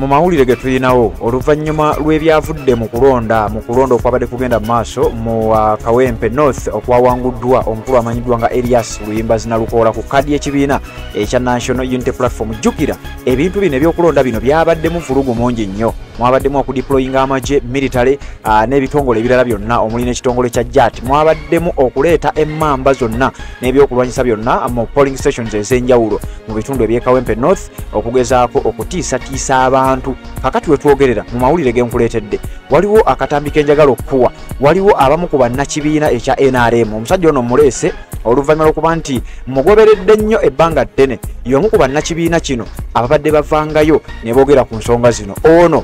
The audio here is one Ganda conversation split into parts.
mu mawulire ge tulinawo oluvannyuma lw'ebyavudde mu kulonda okwabadde kugenda mu maaso mu Kawempe North okwawanguddwa omukulu amanyiddwa nga Elias Luyimbazi Nalukoola ku kkaadi y'ekibiina ekya National Unity Platform. Jjukira ebintu bino ebyokulonda bino byabaddemu vulugu mungi nnyo, mwabaddemu okudeployinga amagye military n'ebitongole ebirala byonna omuli n'ekitongole kya JAT, mwabaddemu okuleeta emmamba zonna n'ebyokulwanyisa byonna mu polling stations ez'enjawulo mu bitundu eby'e Kawempe North okugezaako okutiisatiisa abantu. Kakati we twogerera mu mawulire ge nkuleetedde waliwo akatambi k'enjagala okukuwa, waliwo abamu ku bannakibiina ekya NRM. Omusajja ono muleese oluvannyuma lw'okuba nti mugoberedde nnyo ebbanga ddene, y'omu ku bannakibiina kino ababadde bavangayo ne boogera ku nsonga zino. Ono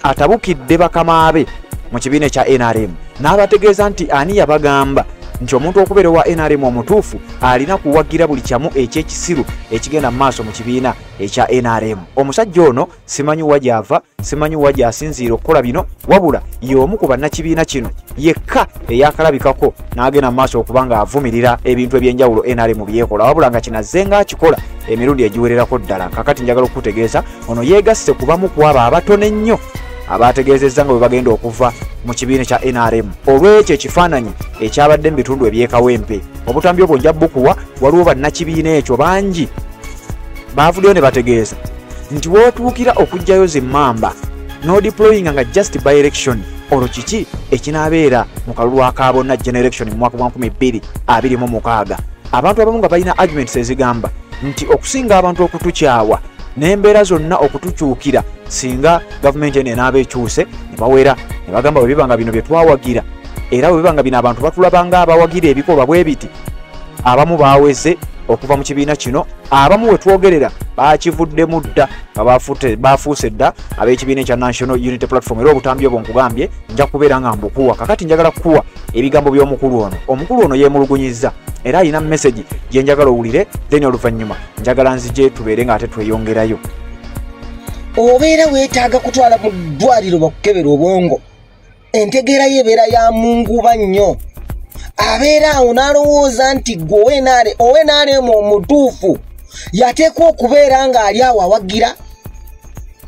atabukidde bakama be mu kibiina ekya NRM n'abategeeza nti ani yabagamba nti omuntu okubeera wa NRM omutuufu alina kuwagira buli kyamu eky'ekisiru ekigenda mu maaso mu kibiina ekya NRM. Omusajja ono simanyi wa gy'ava, simanyi wa gy'asinziira okukola bino, wabula y'omu ku bannakibiina kino yekka eyakalabikako n'agenda mu maaso okuba ng'avumirira ebintu eby'enjawulo NRM byekola, wabula nga kinazze ng'akikola emirundi egiwererako ddala. Kakati njagala okukutegeeza ono yeegasse ku bamu ku abo abatono ennyo abategeezezza nga bwe bagenda okuva mu kibiina kya NRM olw'ekyo ekifaananyi ekyabadde mu bitundu eby'e Kawempe. Obutambi obwo nja bukuwa, waliwo bannakibiina ekyo bangi baavuddeyo ne bategeeza nti wootuukira okuggyayo zimmamba n'odeployinga nga just by election, olwo kiki ekinaabeera mu kalulu aka bonna generation mu mwaka gwa 2026. Abantu abamu nga balina arguments ezigamba nti okusinga abantu okutukyawa n'embeera zonna okutukyukira singa gavumenti eno enaaba ekyuse ne bawera ne bagamba bwe bibanga bino bye twawagira era bwe bibanga bino abantu batulabanga abawagira ebikolwa bwe biti. Abamu baaweze okuva mu kibiina kino, abamu we twogerera baakivuddemu dda baafuuse dda ab'ekibiina ekya National Unity Platform. Era obutambi obwo nkugambye nja kubeera nga mbukuwa. Kakati njagala kukuwa ebigambo by'omukulu ono. Omukulu ono yeemulugunyizza era alina message gye njagala owulire, then oluvannyuma njagala nzije tubeere nga ate tweyongerayo. Obeera weetaaga kutwala mu ddwaliro bakukebera obwongo, entegeera yebeera ya munguba nnyo. Abeera awo n'alowooza nti gwe ONRM omutuufu yateekwa okubeera ng'ali awo awagira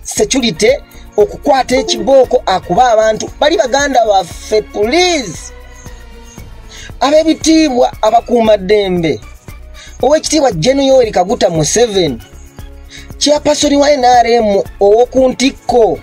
security okukwata ekibooko akuba abantu. Bali baganda baffe, please, ab'ebitiibwa abakuumaddembe, Oweekitiibwa General Yoweri Kaguta Museveni, chairperson wa NRM ow'oku ntikko,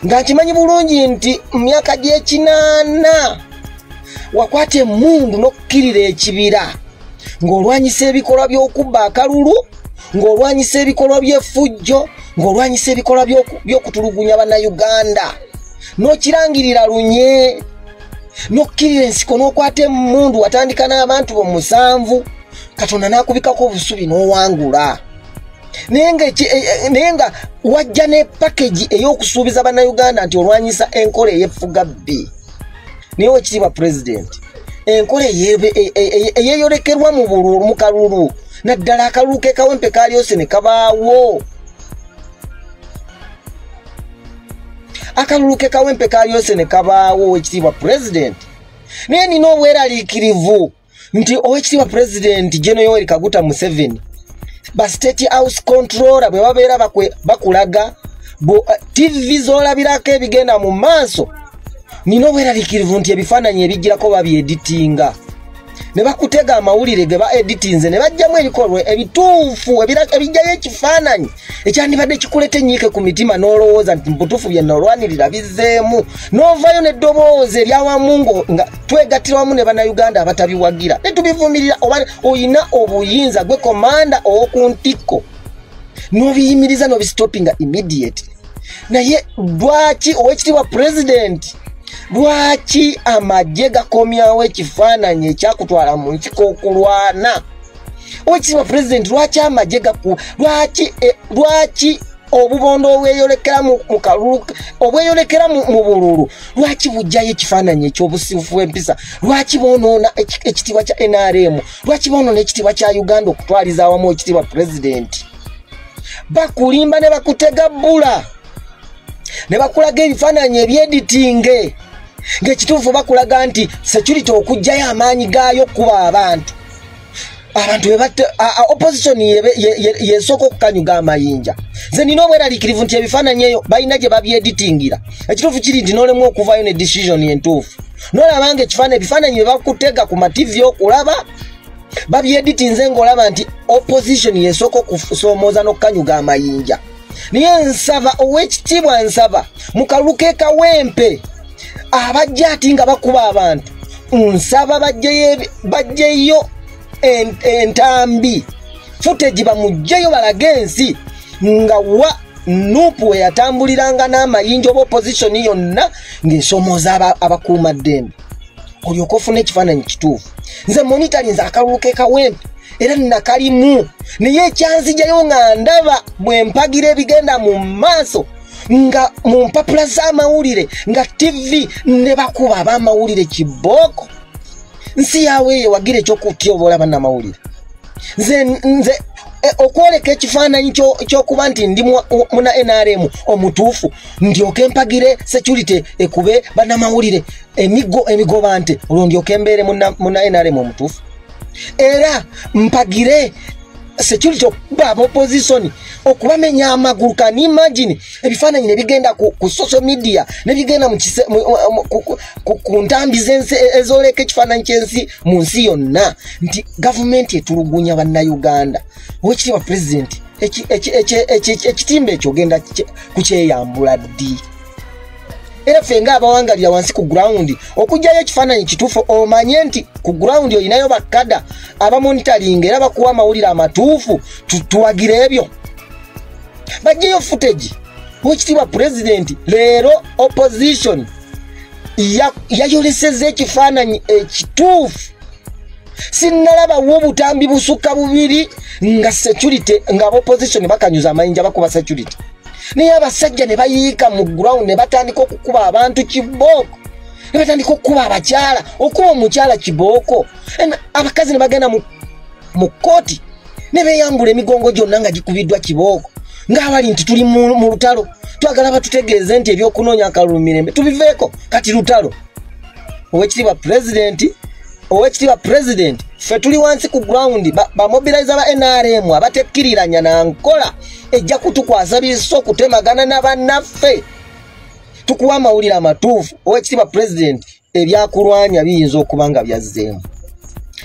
nga nkimanyi bulungi nti mu myaka gy'ekinaana wakwata emmundu n'okukkirira ekibira, ng'olwanyisa ebikolwa by'okubba akalulu, ng'olwanyisa ebikolwa by'effujjo, ng'olwanyisa ebikolwa by'okutulugunya bannayuganda, n'okirangirira lunye, n'okkirira ensiko, n'okwata emmundu watandika n'abantu bo 7, Katonda n'akubikako obusubi n'owangula. Naye nga wajja ne package ey'okusuubiza bannayuganda nti olwanyisa enkola ey'effuga bbi. Naye Oweekitiibwa President, enkola eyeeyolekerwa mu kalulu, naddala akalulu k'e Kawempe kalyose ne kabaawo. Akalulu k'e Kawempe kalyose ne kabaawo, Oweekitiibwa President. Naye nina obweraliikirivu nti Oweekitiibwa President General Yoweri Kaguta Museveni ba State House Controller bwe babeera bakulaga TV z'olabirako ebigenda mu maaso, nina obweraliikirivu nti ebifaananyi ebijjirako babyeditinga ne bakutega amawulire ge baeditinze ne bajjamu ebikolwa ebituufu ebijjayo ekifaananyi ekyandibadde kikuleta enyiike ku mitima n'olowooza nti mbutuufu bye nolwanirira bizzeemu, n'ovaayo n'eddoboozi eryawamu nga twegattira wamu ne bannayuganda abatabiwagira ne tubivumirira. Oba oyina obuyinza gwe komanda ow'oku ntikko n'obiyimiriza n'obistopinga immediately. Naye lwaki Oweekitiibwa President, lwaki amagye gakomyawo ekifaananyi ekyakutwala mu nkiko okulwana? Oweekitiibwa President, lwaki amagye lwaki obubondo obweyolekera mu kalulu, obweyolekera mu bululu, lwaki bujjayo ekifaananyi eky'obusiifu empisa? Lwaki boonoona ekitiibwa kya NRM? Lwaki boonoona ekitiibwa kya Uganda okutwaliza awamu Oweekitiibwa President? Bakulimba ne bakutega bbula ne bakulaga ebifaananyi ebyeditinge, ng'ekituufu bakulaga nti security okuggyayo amaanyi gaayo kuba abantu. abantu opposition yesoko kukanyuga amayinja nze nina obweraliikirivu nti ebifaananyi eyo balina gye babyeditingira ekituufu kiri nti noolemu okuvayo ne decision entuufu noolabanga ebifaananyi bye bakutega ku mativi okulaba babyeditinze ng'olaba nti opposition yesoko okusoomooza n'okukanyuga amayinja niye nsaba ow'ekitiibwa nsaba mukaluke kawempe abajja ati nga bakuba abantu nsaba bajjeyo entambi footage bamugjeyo balage ensi nga wa nupu yatambuliranga n'amayinja oba opposition yonna ng'esomooza abakuuma ddembe olyoka ofuna ekifaananyi kituufu nze monitali nze akaluluke kawempe era nakalimu naye ekyanzijayo nga ndaba bwe mpagira ebigenda mu maaso nga mu mpapula z'amawulire nga TV ne bakuba ab'amawulire kibooko nsi yawe yewagira ekyokutya oba olaba n'amawulire nze okwoleka ekifaananyi ky'okuba nti ndi muna NRM omutuufu ndyoke mpagire security ekube bannamawulire emigobante olwo ndyoke mbeere muna NRM omutuufu era mpagire security okuba opposition okubamenya amagulu kan imagine ebifaananyi ne bigenda ku social media ne bigenda ku ntambi z'ensi ezoleka ekifaananyi ky'ensi mu nsi yonna nti gavumenti etulugunya bannayuganda owekitiibwa president ekitimba ekyo genda kukyeyambula ddi era ffe ng'abawangalira wansi ku ground okugyayo ekifaananyi kituufu omanye nti ku ground olinayo bakada abamonitaringa era bakuwa amawulire amatuufu tuwagire ebyo bajjeyo footage owekitiibwa president leero opposition yayoleseza ekifaananyi ekituufu sinnalabawo obutambi busukka bubiri nga security nga opposition bakanyuza amayinja bakuba security naye abasajja ne bayiika mu ground ne batandika okukuba abantu kibooko ne batandika okukuba abakyala okuba omukyala kibooko abakazi ne bagenda mu kooti ne beeyambula emigongo gyonna nga gikubiddwa kibooko ng'abali nti tuli mu lutalo twagala batutegeeze nti ebyokunoonya akalulu mirembe tubiveeko kati lutalo owekitiibwa president ffe tuli wansi ku ground bamobiliza ba NRM abatekkiriranya na nkola ejja kutukwasa biso okutemagana n'abannaffe tukuwa amawulire amatuufu owekitiibwa president ebyakulwanya biyinza okuba nga byazzeemu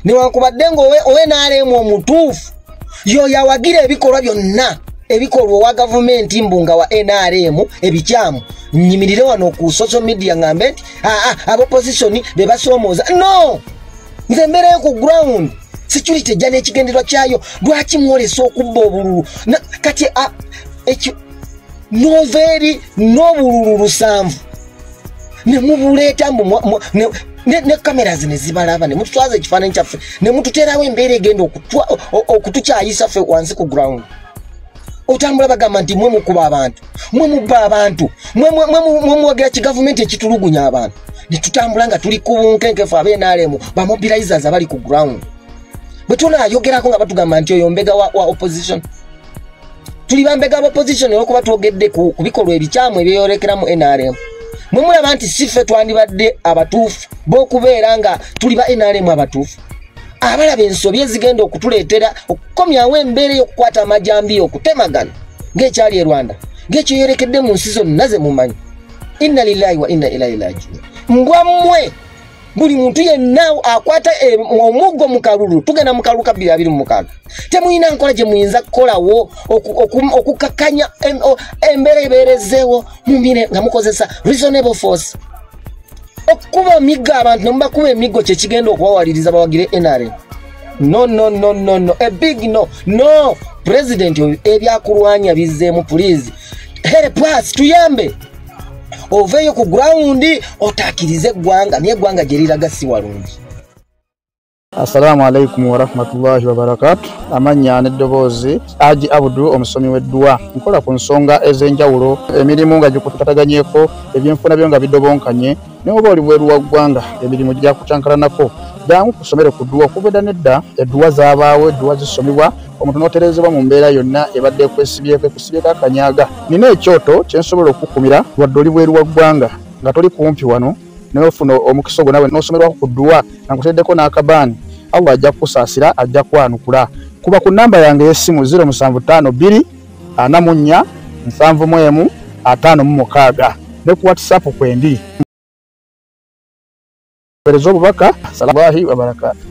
newankubadde ng'owe NRM omutuufu yoyawagira ebikolwa byonna ebikolwa owa gavumenti mbunga wa NRM ebikyamu nyimirire wano ku social media ngambe nti abopposition be basoomooza no nze mbeerayo ku ground security ejja n'ekigenderwa kyayo lwaki mwolesa okubba obululu kati ekyo noveeri n'obululu 7 ne mubuleeta ne kamera zine zibalaba ne mututwaza ekifaananyi kyaffe ne mututeerawo embeera egenda okutukyayisa ffe wansi ku ground otambula bagamba nti mwe mukuba abantu mwe mubba abantu mwe mwogera kigavumenti ekitulugunya abantu ne tutambula nga tuli ku bunkenkefu ab'NRM bamobilizers abali ku ground bwe tunaayogerako nga batugamba nti oyo mbega wa opposition tuli bambega ba opposition olwokuba twogedde ku bikolwa ebikyamu ebyeyolekeramu NRM mwe mulaba nti si ffe twandibadde abatuufu b'okubeera nga tuli ba NRM abatuufu abalaba ensobi ezigenda okutuleetera okukomyawo embeera y'okukwata amajambi okutemagana ng'ekyali e Rwanda ng'ekyo yolekedde mu nsi zonna ze mumanyi inna lillahi wa inna ilaihi rajiun mbwammwe buli muntu yenna akwata omuggo mu kalulu tugenda mu kalulu ka 2026 temuyina nkola gye muyinza kukolawo okukakanya embeera ebeerezeewo mumire nga mukozesa reasonable force okuba emiggo abantu ne mubakuba emiggo kye kigenda okubawaliriza bawagire NRM no a big no president ebyakulwanya bizzeemu please help us tuyambe oveeyo ku ground otaakirize eggwanga naye eggwanga gye liraga si walungi. Assalamu alaikum wa rahmatullahi wa barakatuh. Amanya n'eddoboozi Haji Abdu omusomi w'eddua nkola ku nsonga ez'enjawulo emirimu nga gikutataganyeko ebyenfuna byo nga bidobonkanye ne oba oli bweru wa ggwanga emirimu gya kutankalanako jangu kusomere ku ddua okubeda nedda eddua zaabaawo eddua zisomibwa omuntu n'oterezebwa mu mbeera yonna ebadde ekwesibyeko akanyaga nina ekyoto kyensobola okukumira wadde oli bweru wa ggwanga nga toli kumpi wano n'ofuna omukisa ogwo nawe n'osomerwako ku ddua nga nkuteddeko n'akabaani Allah ajja kusaasira, ajja kwanukula. Kuba ku namba yange y'essimu 075 2 44 71 ne ku WhatsApp kwendi. Berezo obubaka. Salamu alaykum wa barakatuh.